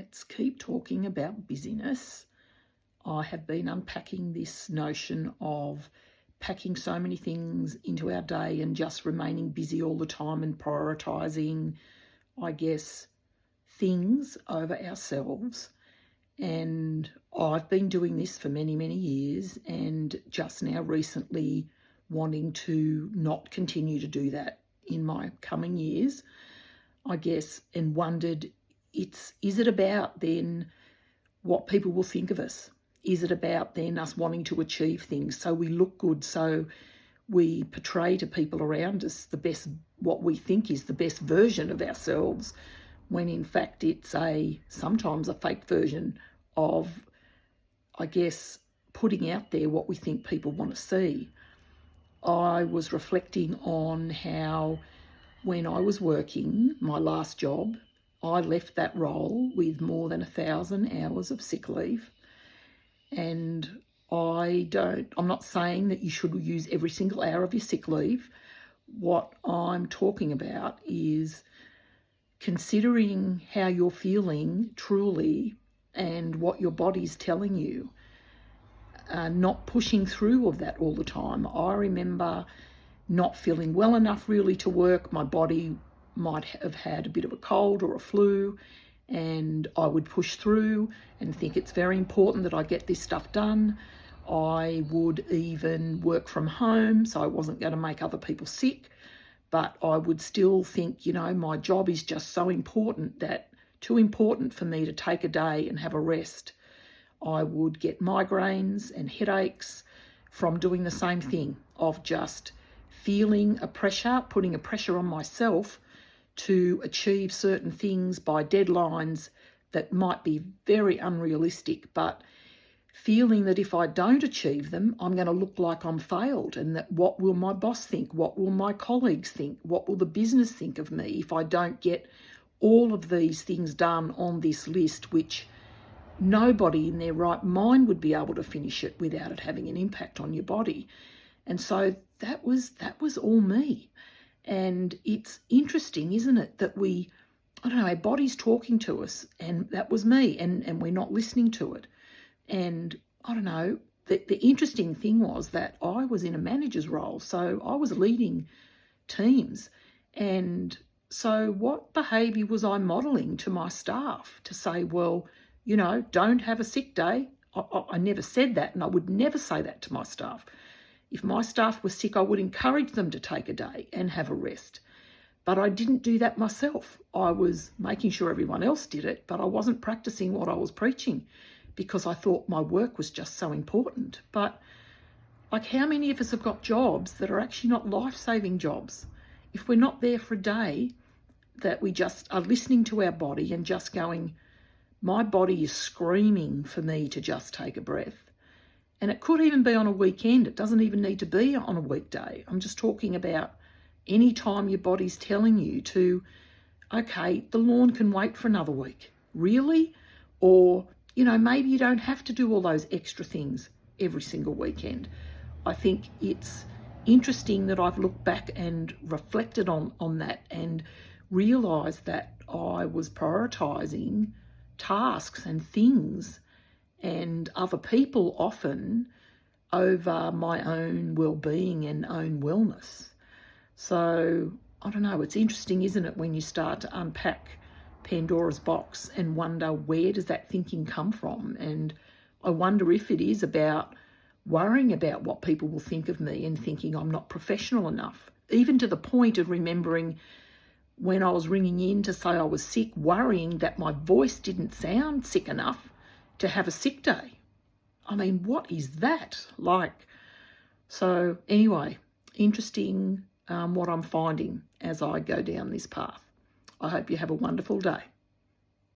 Let's keep talking about busyness. I have been unpacking this notion of packing so many things into our day and just remaining busy all the time and prioritising, I guess, things over ourselves. And I've been doing this for many, many years, and just now recently wanting to not continue to do that in my coming years, I guess, and wondered, is it about then what people will think of us? Is it about then us wanting to achieve things so we look good, so we portray to people around us the best, what we think is the best version of ourselves, when in fact it's sometimes a fake version of, I guess, putting out there what we think people want to see. I was reflecting on how when I was working my last job, I left that role with more than 1,000 hours of sick leave. And I'm not saying that you should use every single hour of your sick leave. What I'm talking about is considering how you're feeling truly and what your body's telling you, not pushing through of that all the time. I remember not feeling well enough really to work. My body might have had a bit of a cold or a flu, and I would push through and think it's very important that I get this stuff done. I would even work from home, so I wasn't going to make other people sick, but I would still think, my job is just so important that too important for me to take a day and have a rest. I would get migraines and headaches from doing the same thing, of just feeling a pressure, putting a pressure on myself to achieve certain things by deadlines that might be very unrealistic, but feeling that if I don't achieve them, I'm going to look like I'm failed, and that what will my boss think? What will my colleagues think? What will the business think of me if I don't get all of these things done on this list, which nobody in their right mind would be able to finish it without it having an impact on your body. And so that was all me. And it's interesting, isn't it, that our body's talking to us, and that was me, and we're not listening to it. And the interesting thing was that I was in a manager's role, so I was leading teams. And so what behaviour was I modelling to my staff to say, well, don't have a sick day? I never said that, and I would never say that to my staff. If my staff was sick, I would encourage them to take a day and have a rest. But I didn't do that myself. I was making sure everyone else did it, but I wasn't practicing what I was preaching because I thought my work was just so important. But how many of us have got jobs that are actually not life-saving jobs? If we're not there for a day, that we just are listening to our body and just going, my body is screaming for me to just take a breath. And it could even be on a weekend. It doesn't even need to be on a weekday. I'm just talking about any time your body's telling you to, okay, the lawn can wait for another week. Really? Or, maybe you don't have to do all those extra things every single weekend. I think it's interesting that I've looked back and reflected on that and realised that I was prioritising tasks and things and other people often over my own well-being and own wellness. So, it's interesting, isn't it, when you start to unpack Pandora's box and wonder, where does that thinking come from? And I wonder if it is about worrying about what people will think of me and thinking I'm not professional enough, even to the point of remembering when I was ringing in to say I was sick, worrying that my voice didn't sound sick enough to have a sick day. What is that like? So anyway, interesting what I'm finding as I go down this path. I hope you have a wonderful day.